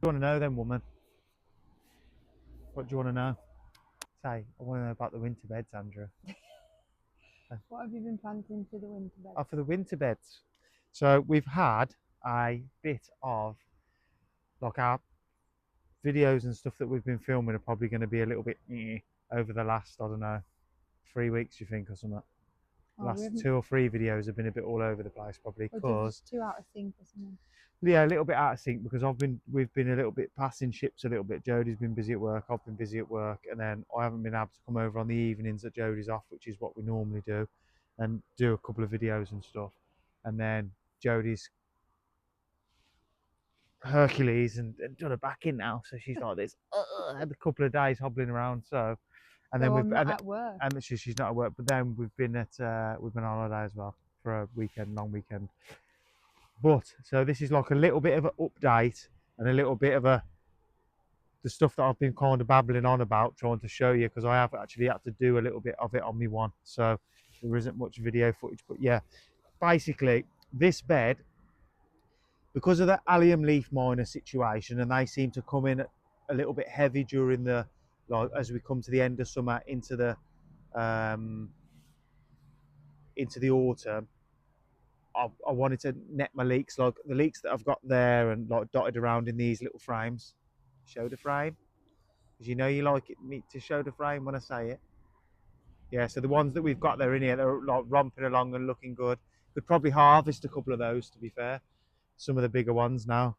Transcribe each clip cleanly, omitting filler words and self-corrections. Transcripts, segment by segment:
you want to know then, woman? What do you want to know? Say, I want to know about the winter beds, Andrew. What have you been planting for the winter beds? Oh, for the winter beds. So we've had a bit of, like, our videos and stuff that we've been filming are probably going to be a little bit over the last, I don't know, 3 weeks, you think, or something. Oh, Last 2 or 3 videos have been a bit all over the place, probably, because too out of sync or something. yeah, a little bit out of sync because we've been a little bit passing ships a little bit. Jodie's been busy at work, I've been busy at work, and then I haven't been able to come over on the evenings that Jodie's off, which is what we normally do, and do a couple of videos and stuff. And then Jodie's Hercules and done her back in now, so she's like this. Had a couple of days hobbling around, so and then I'm not at work. and she's not at work, but then we've been on holiday as well for a weekend, long weekend. But so this is like a little bit of an update and a little bit of the stuff that I've been kind of babbling on about, trying to show you, because I have actually had to do a little bit of it on me one, so there isn't much video footage. But yeah, basically this bed, because of the allium leaf miner situation, and they seem to come in a little bit heavy during the, like, as we come to the end of summer into the autumn. I wanted to net my leaks, like the leaks that I've got there and like dotted around in these little frames. Show the frame, because you know you like it me to show the frame when I say it. Yeah, so the ones that we've got there in here, they're like romping along and looking good. Could probably harvest a couple of those, to be fair. Some of the bigger ones now.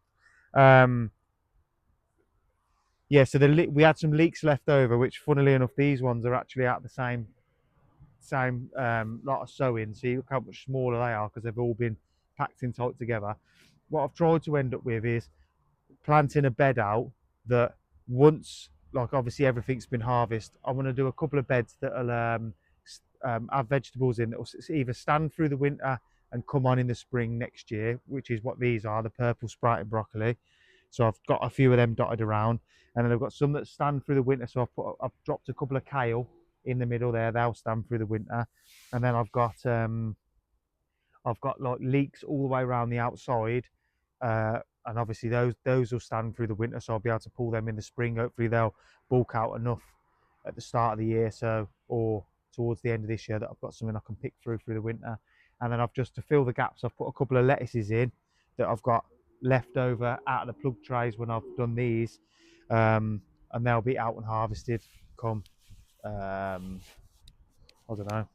Yeah, so we had some leeks left over, which, funnily enough, these ones are actually out the same lot of sowing. See, look how much smaller they are because they've all been packed in tight together. What I've tried to end up with is planting a bed out that, once, like, obviously everything's been harvested, I want to do a couple of beds that'll have vegetables in that will either stand through the winter and come on in the spring next year, which is what these are, the purple sprouting broccoli. So I've got a few of them dotted around, and then I've got some that stand through the winter. So I've dropped a couple of kale in the middle there. They'll stand through the winter, and then I've got like leeks all the way around the outside, and obviously those will stand through the winter. So I'll be able to pull them in the spring. Hopefully they'll bulk out enough at the start of the year, so, or towards the end of this year, that I've got something I can pick through the winter. And then I've just, to fill the gaps, I've put a couple of lettuces in that I've got left over out of the plug trays when I've done these, and they'll be out and harvested come I don't know,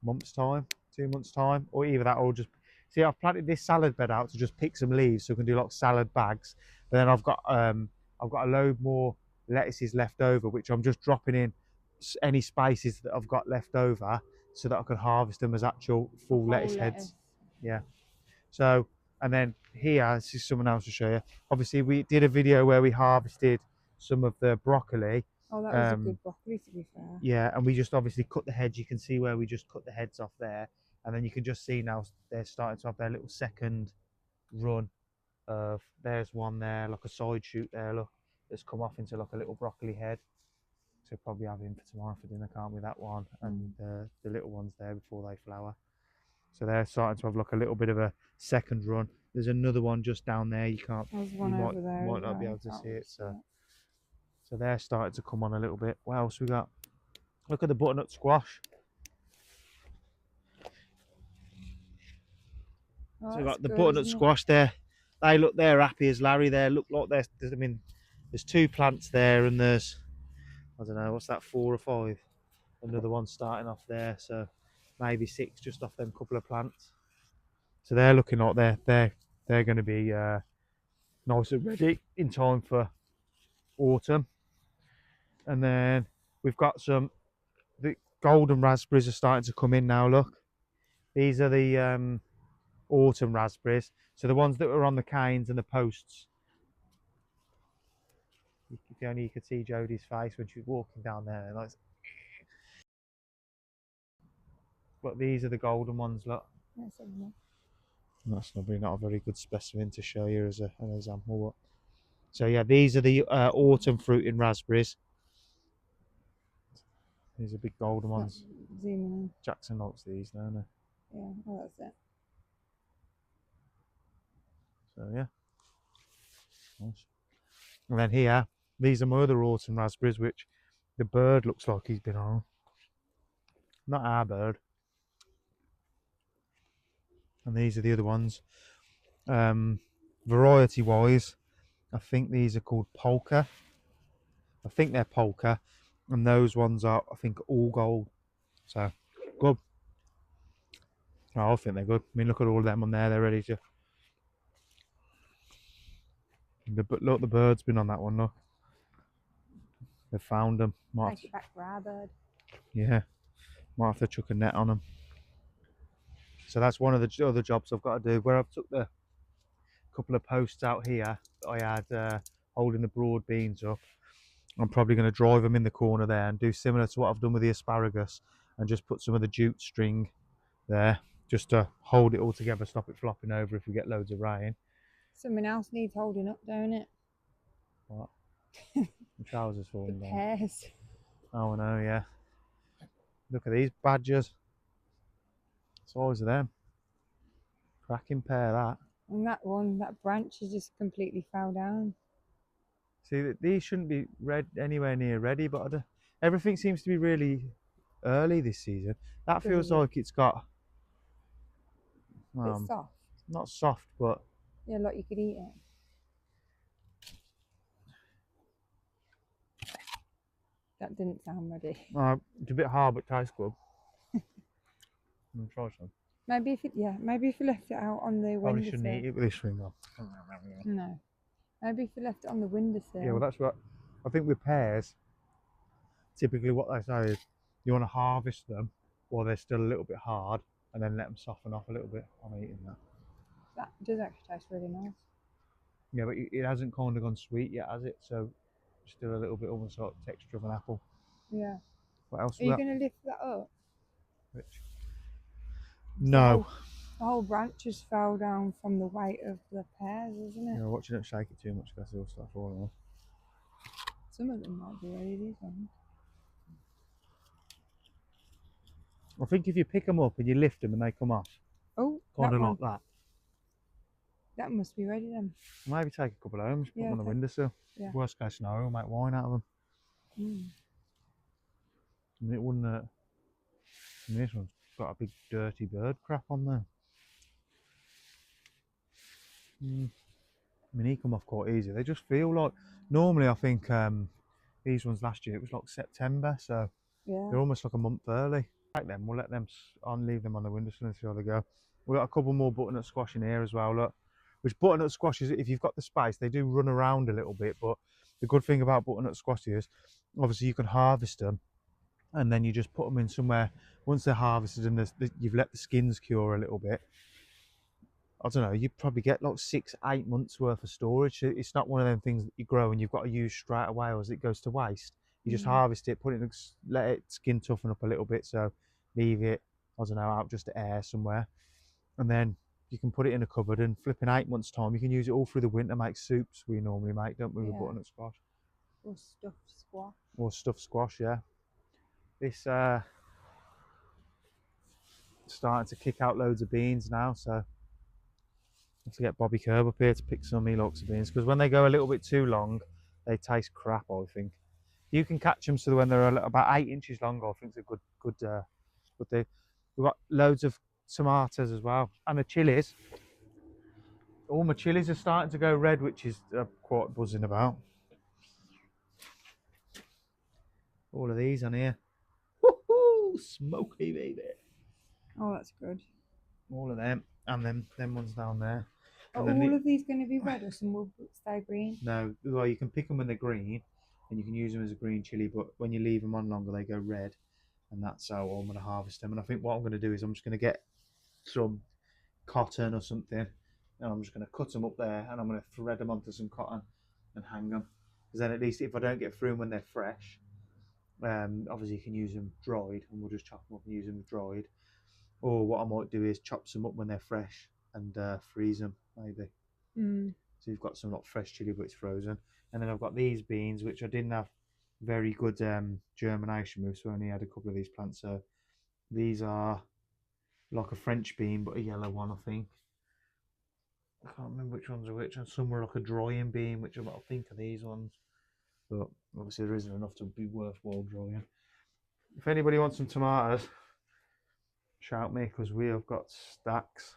month's time, 2 months time, or either that, or just see, I've planted this salad bed out to just pick some leaves so I can do like salad bags. But then I've got a load more lettuces left over, which I'm just dropping in any spices that I've got left over so that I can harvest them as actual full lettuce heads. Yeah. So, and then here, this is someone else to show you. Obviously, we did a video where we harvested some of the broccoli. Oh, that was a good broccoli, to be fair. Yeah, and we just obviously cut the heads. You can see where we just cut the heads off there, and then you can just see now they're starting to have their little second run of. There's one there, like a side shoot there. Look, that's come off into like a little broccoli head. So probably have him for tomorrow for dinner, can't we? That one, and the little ones there before they flower. So they're starting to have like a little bit of a second run. There's another one just down there. You can't. There's one you over there. might not be able to see it. So they're starting to come on a little bit. What else we got? Look at the butternut squash. Oh, so we've got the butternut squash there. They're happy as Larry there. Look like there's, I mean, there's 2 plants there, and there's, I don't know, what's that, 4 or 5? Another one starting off there, so maybe 6 just off them couple of plants. So they're looking like they're going to be nice and ready in time for autumn. And then we've got the golden raspberries are starting to come in now. Look, these are the autumn raspberries. So the ones that were on the canes and the posts. If only you could see Jodie's face when she was walking down there. Like, but these are the golden ones. Look. That's probably not a very good specimen to show you as an example. But so yeah, these are the autumn fruiting raspberries. These are big golden ones. Zooming in. Jackson likes these, don't they? Yeah, well, that's it. So yeah, Nice. And then here, these are my other autumn raspberries, which the bird looks like he's been on. Not our bird. And these are the other ones. Variety wise, I think these are called polka. I think they're polka, and those ones are, I think, all gold. So good. Oh, I think they're good. I mean, look at all of them on there. They're ready to. Look, the bird's been on that one. Look, they found them. Take it back for our bird. Yeah, might have to chuck a net on them. So that's one of the other jobs I've got to do. Where I've took the couple of posts out here that I had holding the broad beans up. I'm probably going to drive them in the corner there and do similar to what I've done with the asparagus, and just put some of the jute string there just to hold it all together, stop it flopping over if we get loads of rain. Something else needs holding up, don't it? What? The trousers The falling down. pears. Oh, I know, yeah. Look at these badgers. It's always them. Cracking pear, that. And that one, that branch has just completely fell down. See, these shouldn't be anywhere near ready, but everything seems to be really early this season. That feels Doesn't it? like it's got It's soft. not soft, but Yeah, like you could eat it. That didn't sound ready. it's a bit hard, but tastes good. I'm try some. Maybe if you left it out on the Probably shouldn't windowsill. eat it with this thing on. No. Maybe if you left it on the windowsill. Yeah, well, that's what I think with pears. Typically, what they say is you want to harvest them while they're still a little bit hard, and then let them soften off a little bit. I'm eating that. That does actually taste really nice. Yeah, but it hasn't kind of gone sweet yet, has it? So still a little bit almost like texture of an apple. Yeah. What else? Are you going to lift that up? Which? No. The whole branch just fell down from the weight of the pears, isn't it? Yeah, watch you don't shake it too much because they'll start falling off. Some of them might be ready, these ones. I think if you pick them up and you lift them and they come off, Oh, kind that of one. like that. That must be ready then. Maybe take a couple home, just put them on the windowsill. Yeah. Worst case scenario, we'll make wine out of them. And it wouldn't. And this one's got a big dirty bird crap on there. I mean, he come off quite easy. They just feel like, normally I think these ones last year, it was like September, so they're almost like a month early. Like them, we'll let them leave them on the windowsill and see how they go. We've got a couple more butternut squash in here as well, look. Which butternut squashes, if you've got the space, they do run around a little bit, but the good thing about butternut squashes, obviously you can harvest them and then you just put them in somewhere. Once they're harvested and you've let the skins cure a little bit, I don't know, you probably get like 6-8 months worth of storage. It's not one of them things that you grow and you've got to use straight away or as it goes to waste. You just harvest it, put it in, let it skin toughen up a little bit, so leave it, I don't know, out just to air somewhere, and then you can put it in a cupboard, and flipping 8 months time you can use it all through the winter, make soups we normally make, don't we, with butternut squash or stuffed squash. Or stuffed squash. Yeah, this starting to kick out loads of beans now, so I have to get Bobby Curb up here to pick some. He likes the beans because when they go a little bit too long they taste crap. I think you can catch them so that when they're about 8 inches long, I think it's a good thing. We've got loads of tomatoes as well, and the chilies. All my chilies are starting to go red, which is quite buzzing about. All of these on here. Woohoo! Smoky, baby. Oh, that's good. All of them, and them ones down there. Are all of these going to be red, or some will stay green? No, well, you can pick them when they're green, and you can use them as a green chili, but when you leave them on longer, they go red, and that's how I'm going to harvest them. And I think what I'm going to do is I'm just going to get some cotton or something, and I'm just going to cut them up there, and I'm going to thread them onto some cotton and hang them. Because then at least if I don't get through them when they're fresh, obviously you can use them dried, and we'll just chop them up and use them dried. Or what I might do is chop some up when they're fresh and freeze them, maybe. So you've got some like fresh chili, but it's frozen. And then I've got these beans, which I didn't have very good germination with, so I only had a couple of these plants. So these are like a French bean, but a yellow one, I think. I can't remember which ones are which, and some were like a drying beam, which I think are these ones. But obviously there isn't enough to be worthwhile drying. If anybody wants some tomatoes, shout me, because we have got stacks.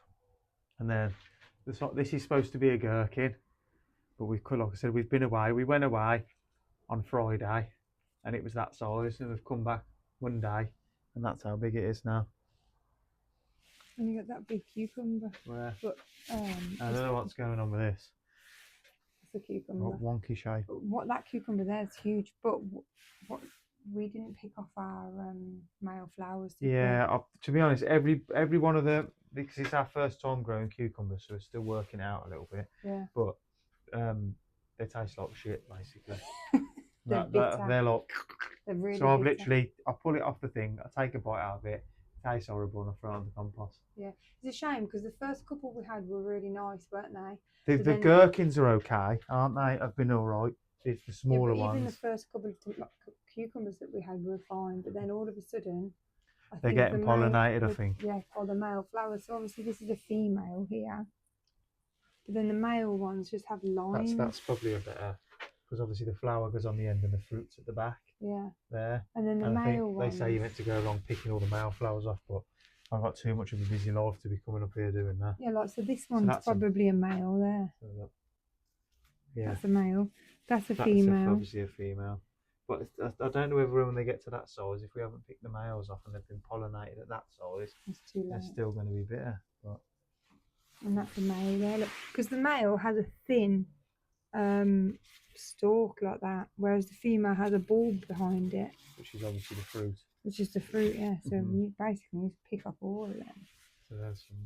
And then this is supposed to be a gherkin, but we've, like I said, we've been away. We went away on Friday, and it was that size, and we've come back Monday, and that's how big it is now. And you got that big cucumber. Where? But I don't know what's going on with this. it's a cucumber. Wonky shape. What that cucumber there is huge, but what we didn't pick off our male flowers. Yeah, to be honest, every one of them, because it's our first time growing cucumbers, so we're still working it out a little bit. Yeah. But they taste like shit, basically. They're bitter. They're like. They're really So bitter. I pull it off the thing, I take a bite out of it, it tastes horrible, and I throw it on the compost. Yeah, it's a shame because the first couple we had were really nice, weren't they? The gherkins are okay, aren't they? Have been all right. It's the smaller ones. Even the first couple of cucumbers that we had were fine, but then all of a sudden, they're getting pollinated, I think. Yeah, or the male flowers. So obviously this is a female here, but then the male ones just have lines. That's probably a better, because obviously the flower goes on the end and the fruit's at the back. Yeah. There. And then the male ones. They say you meant to go along picking all the male flowers off, but I've got too much of a busy life to be coming up here doing that. Yeah, like so this one's probably a male there. So yeah. That's a male. That's a female. That's obviously a female. But I don't know whether when they get to that size, if we haven't picked the males off and they've been pollinated at that size, they're still going to be bitter. But... And that's a male there, look, because the male has a thin stalk like that, whereas the female has a bulb behind it, which is obviously the fruit. Which is the fruit, yeah. So we basically need to pick up all of them. So there's some.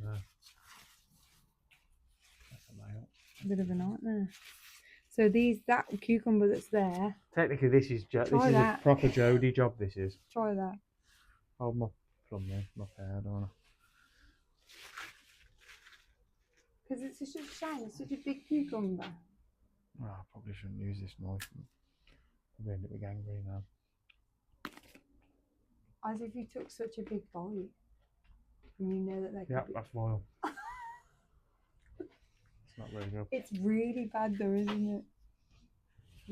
That's a male. A bit of a nightmare. So that cucumber that's there. Technically, this is a proper Jodie job. This is. Try that. Hold my plum there, my pear, don't I? Because it's such a shame. It's such a big cucumber. Oh, I probably shouldn't use this knife. I'll end up with gangrene now. As if you took such a big bite, and you know that they could be... that's vile. It's not very good. It's really bad though, isn't it?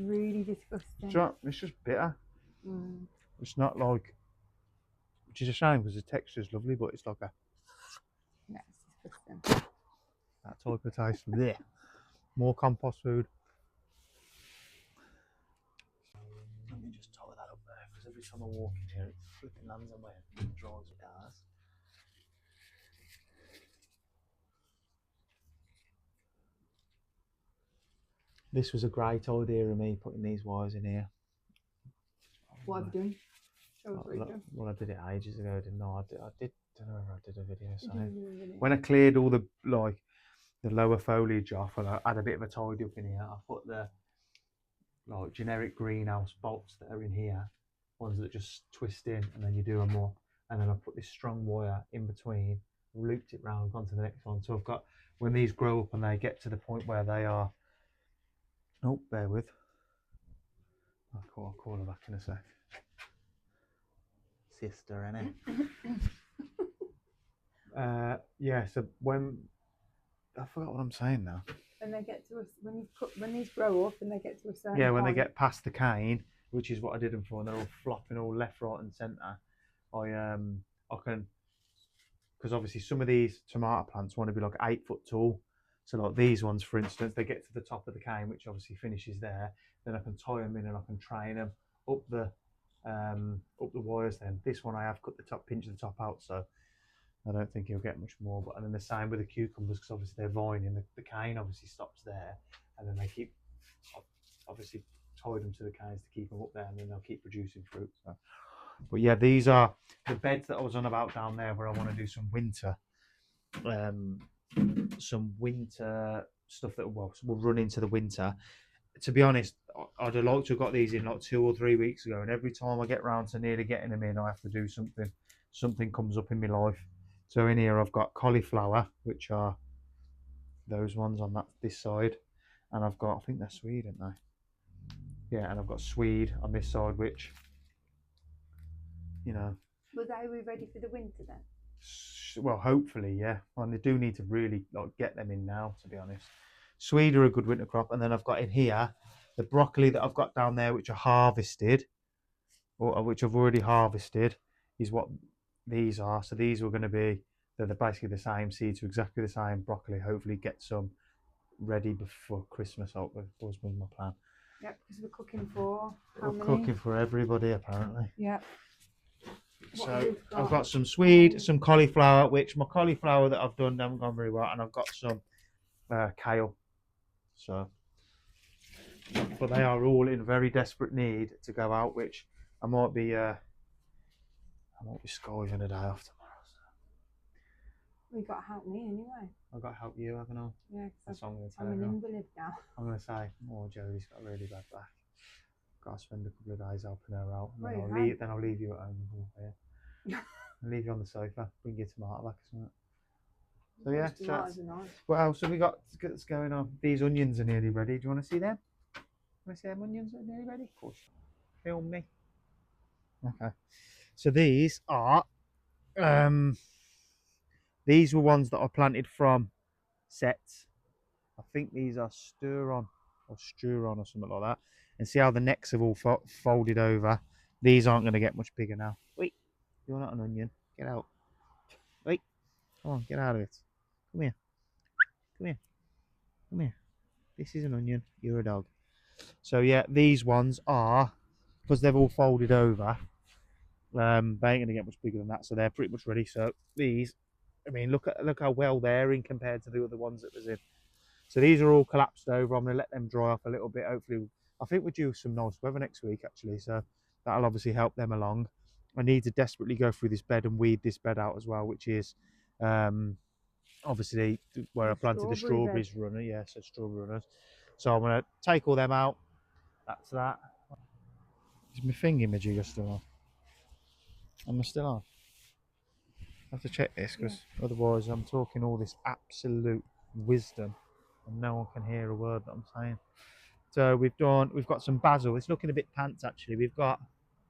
Really disgusting. It's just bitter. It's not like, which is a shame because the texture is lovely, but it's like a. Yeah, it's disgusting. That type of taste. There. More compost food. Let me just tie that up there, because every time I walk in here, it flipping lands on my head and drives me cars. This was a great idea of me putting these wires in here. What have you done? Show us what you've done. Well, I did it ages ago, didn't I? I don't know if I did a video. So when I cleared all the lower foliage off, and I had a bit of a tidy up in here, I put the generic greenhouse bolts that are in here, ones that just twist in, and then you do them more. And then I put this strong wire in between, looped it round, gone to the next one. So I've got, when these grow up and they get to the point where they are, oh, bear with. I'll call her back in a sec. Sister, innit? Yeah, so when, I forgot what I'm saying now. When they get to when these grow up and they get to a certain when point. they get past the cane, which is what I did them for, and they're all flopping all left, right and centre, I can, because obviously some of these tomato plants want to be like 8 foot tall. So like these ones, for instance, they get to the top of the cane, which obviously finishes there. Then I can tie them in and I can train them up the wires. Then this one I have cut the top, pinch the top out, so I don't think he'll get much more. But and then the same with the cucumbers, because obviously they're vining. The cane obviously stops there, and then they keep obviously tied them to the canes to keep them up there, and then they'll keep producing fruit. So. But yeah, these are the beds that I was on about down there, where I want to do some winter stuff that will run into the winter. To be honest, I'd have liked to have got these in like 2 or 3 weeks ago, and every time I get round to nearly getting them in, I have to do something. Something comes up in my life. So in here I've got cauliflower, which are those ones on this side, and I've got, I think they're Swede, aren't they? Yeah, and I've got Swede on this side, which, you know. But are we ready for the winter then? Well, hopefully, yeah. And they do need to really like get them in now, to be honest. Swede are a good winter crop, and then I've got in here the broccoli that I've got down there, which are harvested, or which I've already harvested, is what these are. So these are going to be they're basically the same seeds, so exactly the same broccoli. Hopefully, get some ready before Christmas. That was my plan. Yep, because we're cooking for how We're many? cooking for everybody apparently. Yeah. So I've got some swede, some cauliflower, which my cauliflower that I've done haven't gone very well, and I've got some kale. So, but they are all in very desperate need to go out, which I might be scolding a day off tomorrow. So. We got to help me anyway. I've got to help you, haven't I? Yeah, That's what I'm going to I'm tell an you. invalid now. I'm going to say, oh, Jodie's got a really bad back. Got to spend a couple of days helping her out. And then I'll leave you at home. I'll leave you on the sofa. Bring your tomato back or something. So yeah, tomatoes are nice. What else have we got that's going on? These onions are nearly ready. Do you want to see them? Want to see them onions are nearly ready? Of course. Film me. Okay. So these are these were ones that I planted from sets. I think these are Sturon or something like that. And see how the necks have all folded over. These aren't going to get much bigger now. Wait, you're not an onion. Get out. Wait, come on, get out of it. Come here. Come here. Come here. This is an onion. You're a dog. So yeah, these ones are, because they've all folded over, they ain't going to get much bigger than that. So they're pretty much ready. So these, I mean, look how well they're in compared to the other ones that was in. So these are all collapsed over. I'm going to let them dry off a little bit. Hopefully, I think we're due some nice weather next week actually. So that'll obviously help them along. I need to desperately go through this bed and weed this bed out as well, which is obviously where I planted the strawberries runner. Yeah, so strawberry runners. So I'm going to take all them out. That's that. Is my thingy-majigger still on? Am I still on? I have to check this because otherwise I'm talking all this absolute wisdom and no one can hear a word that I'm saying. So we've got some basil. It's looking a bit pants actually. We've got,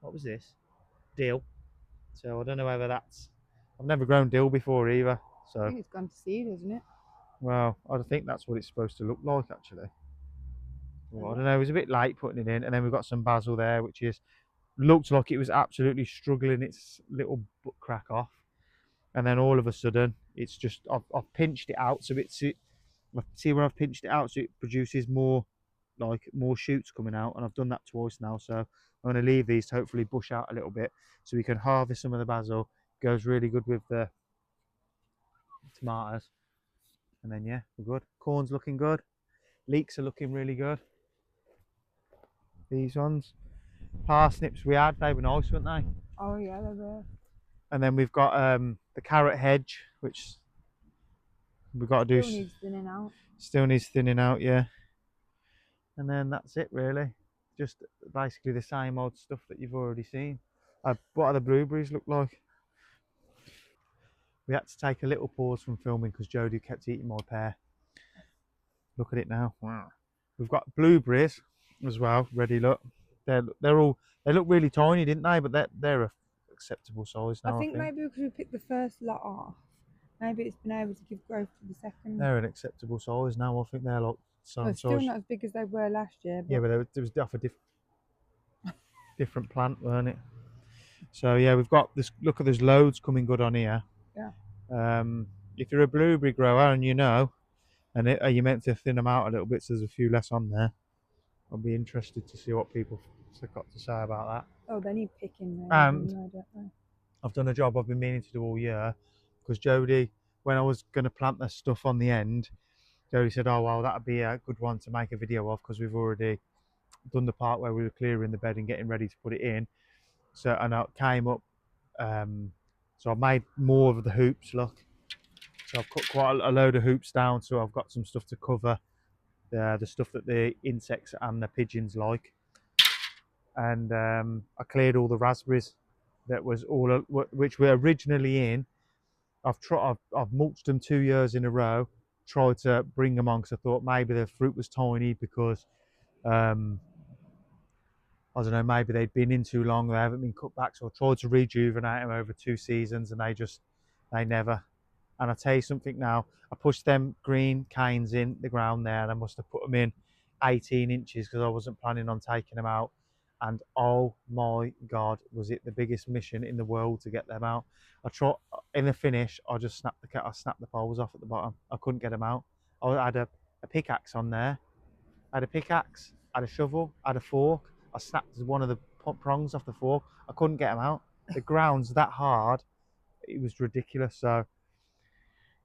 what was this? Dill. So I don't know whether that's, I've never grown dill before either. So I think it's gone to seed, hasn't it? Well, I think that's what it's supposed to look like actually. Well, I don't know, it was a bit late putting it in. And then we've got some basil there, which is looked like it was absolutely struggling its little butt crack off, and then all of a sudden it's just I've pinched it out, so see where I've pinched it out, so it produces more shoots coming out, and I've done that twice now. So I'm going to leave these to hopefully bush out a little bit so we can harvest some of the basil. Goes really good with the tomatoes, and then yeah, we're good. Corn's looking good, leeks are looking really good. These ones, parsnips they were nice, weren't they? Oh yeah, they were. And then we've got the carrot hedge, which we've got to do. Still needs thinning out. Still needs thinning out, yeah. And then that's it really. Just basically the same old stuff that you've already seen. What do the blueberries look like? We had to take a little pause from filming because Jodie kept eating my pear. Look at it now. Wow. We've got blueberries as well, ready. Look, they look really tiny, didn't they? But they're a acceptable size now. I think maybe because we picked the first lot off, maybe it's been able to give growth to the second. They're an acceptable size now. I think they're like Well, still not as big as they were last year. But... Yeah, but there was off a different plant, weren't it? So yeah, we've got this. Look, there's loads coming good on here. Yeah. If you're a blueberry grower and you know, and are you meant to thin them out a little bit so there's a few less on there, I'll be interested to see what people have got to say about that. Oh, they need picking there. And anyway, don't they? I've done a job I've been meaning to do all year, because Jodie, when I was going to plant the stuff on the end, Jodie said, oh well, that'd be a good one to make a video of because we've already done the part where we were clearing the bed and getting ready to put it in. So, and I came up, so I made more of the hoops, look. So I've cut quite a load of hoops down, so I've got some stuff to cover the stuff that the insects and the pigeons like. And I cleared all the raspberries that was all which were originally in. I've mulched them 2 years in a row, tried to bring them on because I thought maybe the fruit was tiny because I don't know, maybe they'd been in too long, they haven't been cut back. So I tried to rejuvenate them over 2 seasons and they just They never. And I tell you something now, I pushed them green canes in the ground there, and I must have put them in 18 inches because I wasn't planning on taking them out. And oh my God, was it the biggest mission in the world to get them out? I tried in the finish. I snapped the poles off at the bottom. I couldn't get them out. I had a pickaxe on there. I had a pickaxe, I had a shovel, I had a fork. I snapped one of the prongs off the fork. I couldn't get them out. The ground's that hard. It was ridiculous. So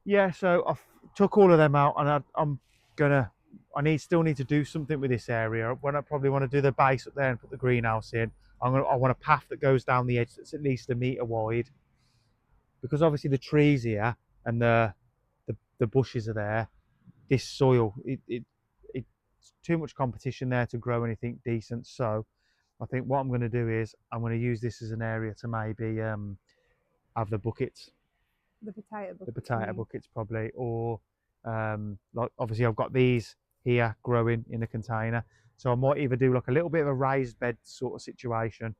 yeah, so took all of them out, and I'm gonna. Still need to do something with this area. When I probably want to do the base up there and put the greenhouse in, I want a path that goes down the edge that's at least a metre wide, because obviously the trees here and the bushes are there. This soil, it's too much competition there to grow anything decent. So I think what I'm going to do is I'm going to use this as an area to maybe have the buckets. The potato buckets. The potato buckets probably, or like obviously I've got these here growing in a container, so I might either do like a little bit of a raised bed sort of situation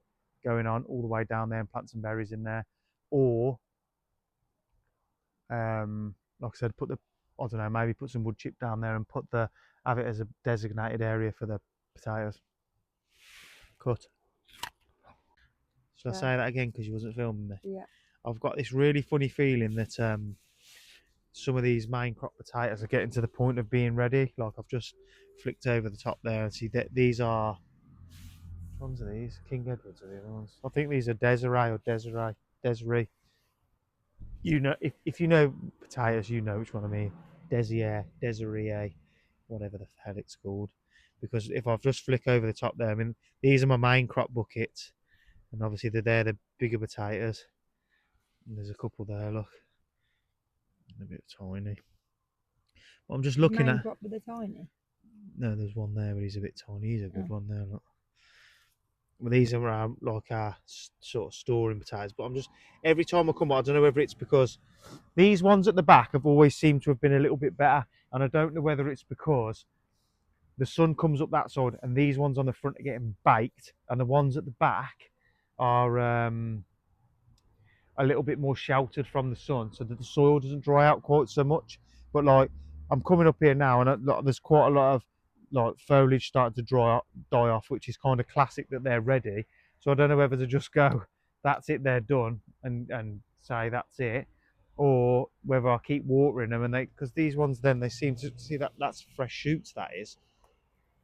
going on all the way down there and plant some berries in there, or like I said, I don't know, maybe put some wood chip down there and have it as a designated area for the potatoes. Cut. Should I say that again because you wasn't filming me? Yeah. I've got this really funny feeling that some of these main crop potatoes are getting to the point of being ready. Like I've just flicked over the top there and see that these are, which ones are these? King Edwards are the other ones. I think these are Desiree. You know, if you know potatoes, you know which one I mean. Desiree, whatever the hell it's called. Because if I've just flick over the top there, I mean, these are my main crop buckets. And obviously they're the bigger potatoes. And there's a couple there, look. A bit tiny. But I'm just looking main at. crop with the tiny. No, there's one there, but he's a bit tiny. He's a good one there, look. Well, these are like our sort of storing potatoes. But I'm just every time I come by, I don't know whether it's because these ones at the back have always seemed to have been a little bit better, and I don't know whether it's because the sun comes up that side and these ones on the front are getting baked, and the ones at the back are a little bit more sheltered from the sun, so that the soil doesn't dry out quite so much. But like I'm coming up here now, and there's quite a lot of like foliage starting to die off, which is kind of classic that they're ready. So I don't know whether to just go, that's it, they're done, and say that's it, or whether I keep watering them, and because these ones then they seem to see that's fresh shoots, that is.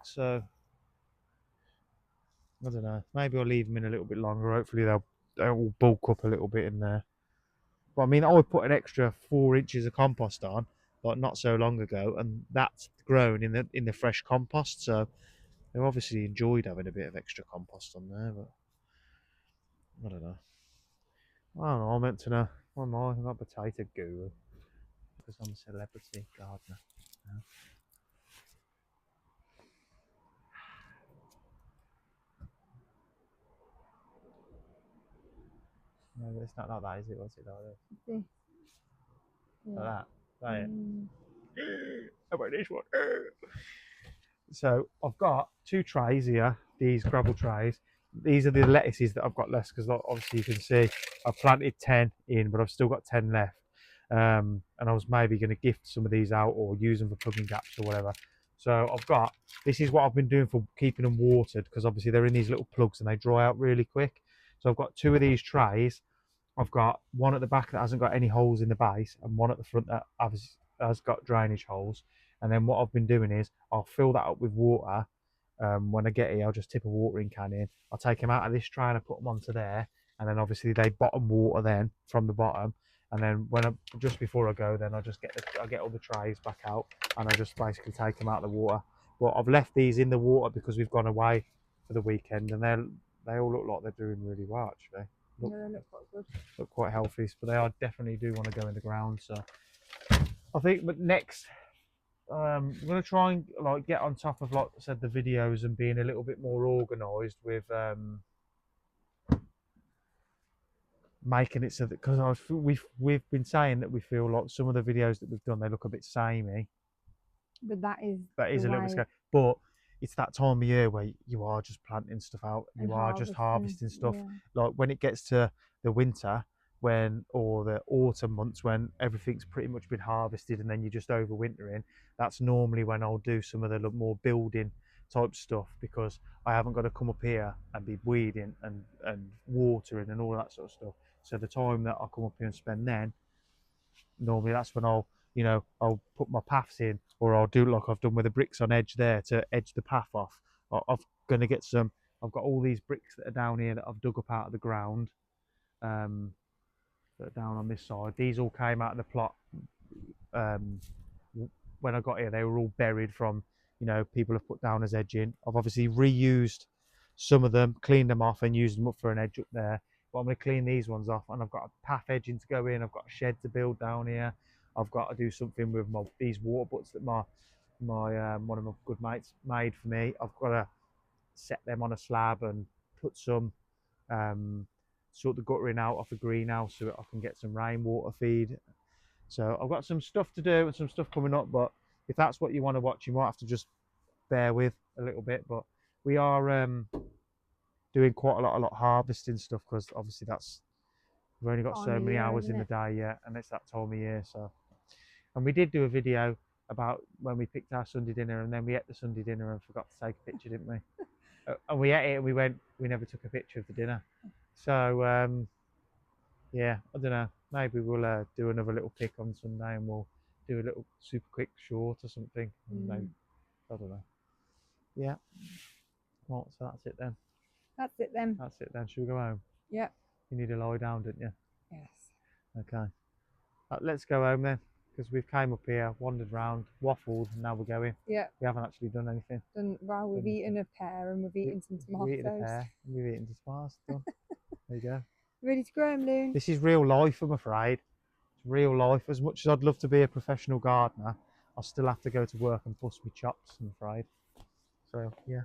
So I don't know. Maybe I'll leave them in a little bit longer. Hopefully they'll bulk up a little bit in there. But I mean, I would put an extra 4 inches of compost on, like not so long ago, and that's grown in the fresh compost. So they've obviously enjoyed having a bit of extra compost on there. But I don't know. I don't know. I meant to know. Why am I? I'm not a potato guru because I'm a celebrity gardener. No. No, but it's not like that, is it? What's it like this? Yeah. Like that. Like how about this one? So I've got 2 trays here, these gravel trays. These are the lettuces that I've got left because obviously you can see I've planted 10 in, but I've still got 10 left. And I was maybe going to gift some of these out or use them for plugging gaps or whatever. So this is what I've been doing for keeping them watered, because obviously they're in these little plugs and they dry out really quick. So I've got 2 of these trays. I've got one at the back that hasn't got any holes in the base, and one at the front that has got drainage holes. And then what I've been doing is I'll fill that up with water. When I get here, I'll just tip a watering can in. I'll take them out of this tray and I put them onto there. And then obviously they bottom water then from the bottom. And then just before I go, then I get all the trays back out, and I just basically take them out of the water. But I've left these in the water because we've gone away for the weekend, and they all look like they're doing really well actually. Yeah, they look quite good. Look quite healthy, but they definitely do want to go in the ground. So I think, but next, I'm gonna try and like get on top of, like I said, the videos and being a little bit more organised with making it so that, because we've been saying that we feel like some of the videos that we've done, they look a bit samey. But that is a little bit scary. But it's that time of year where you are just planting stuff out, and you are just harvesting stuff. Yeah. Like when it gets to the winter, or the autumn months when everything's pretty much been harvested and then you're just overwintering, that's normally when I'll do some of the more building type stuff, because I haven't got to come up here and be weeding and watering and all that sort of stuff. So the time that I'll come up here and spend then, normally that's when I'll put my paths in, or I'll do like I've done with the bricks on edge there to edge the path off. I'm going to get some. I've got all these bricks that are down here that I've dug up out of the ground, um, that are down on this side. These all came out of the plot. Um, when I got here, they were all buried from, people have put down as edging. I've obviously reused some of them, cleaned them off and used them up for an edge up there. But I'm going to clean these ones off, and I've got a path edging to go in. I've got a shed to build down here. I've got to do something with these water butts that my one of my good mates made for me. I've got to set them on a slab and put some sort the guttering out off a greenhouse so that I can get some rainwater feed. So I've got some stuff to do and some stuff coming up, but if that's what you want to watch, you might have to just bear with a little bit. But we are doing quite a lot harvesting stuff, because obviously we've only got Time so of many year, hours isn't in the it? day yet, and it's that time of year. So, and we did do a video about when we picked our Sunday dinner, and then we ate the Sunday dinner and forgot to take a picture, didn't we? And we ate it and we never took a picture of the dinner. So yeah, I don't know, maybe we'll do another little pick on Sunday, and we'll do a little super quick short or something. Maybe, I don't know. Yeah, well, so that's it then. That's it then. That's it then. Should we go home? Yep. You need to lie down, don't you? Yes. Okay. Let's go home then, because we've came up here, wandered round, waffled, and now we're going. Yeah. We haven't actually done anything. Well, we've eaten a pear and we've eaten some tomatoes. We've eaten a pear and we've eaten some tomatoes. Done. There you go. Ready to grow 'em, Loon? This is real life, I'm afraid. It's real life. As much as I'd love to be a professional gardener, I'll still have to go to work and bust my chops, I'm afraid. So, yeah.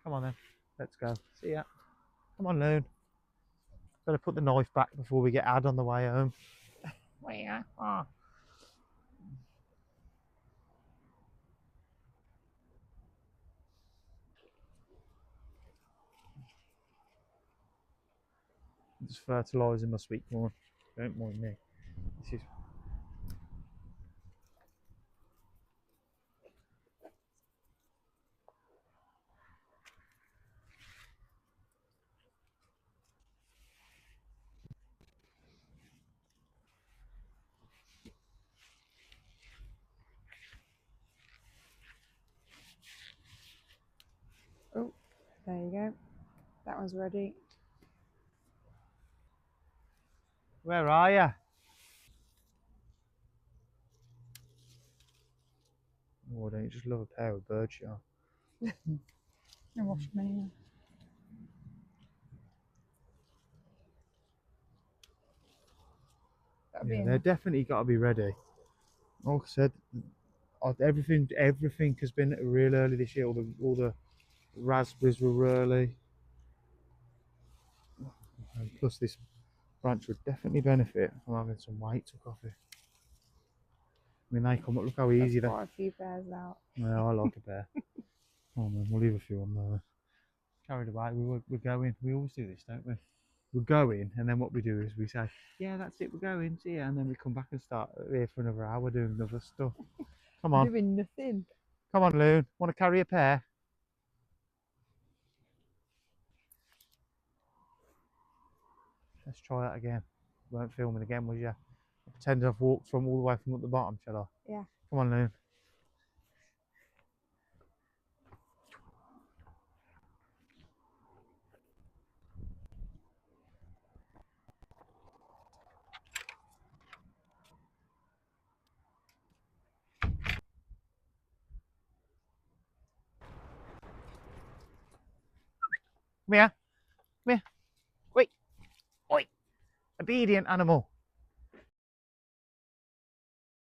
Come on then. Let's go. See ya. Come on, Loon. Better put the knife back before we get Ad on the way home. Oh. Just fertilising my sweet corn. Don't mind me. This is Oh, there you go. That one's ready. Where are you? Oh, don't you just love a pair of bird shot? I wash them anyway. Yeah, they're definitely got to be ready. Like I said, everything has been real early this year. All the raspberries were early, and plus this branch would definitely benefit from having some weight took off it. I mean, they come up. Look how easy they. Quite a few bears out. Yeah, I like a bear. Oh man, we'll leave a few on there. Carried away. We're going. We always do this, don't we? We're going, and then what we do is we say, "Yeah, that's it. We're going. See ya," and then we come back and start here for another hour doing other stuff. Come on. Doing nothing. Come on, Loon. Want to carry a pear? Let's try that again. You weren't filming again, was you? I pretend I've walked from all the way from at the bottom, shall I? Yeah. Come on, Loon. Come here. Come here. Wait. Oi. Obedient animal.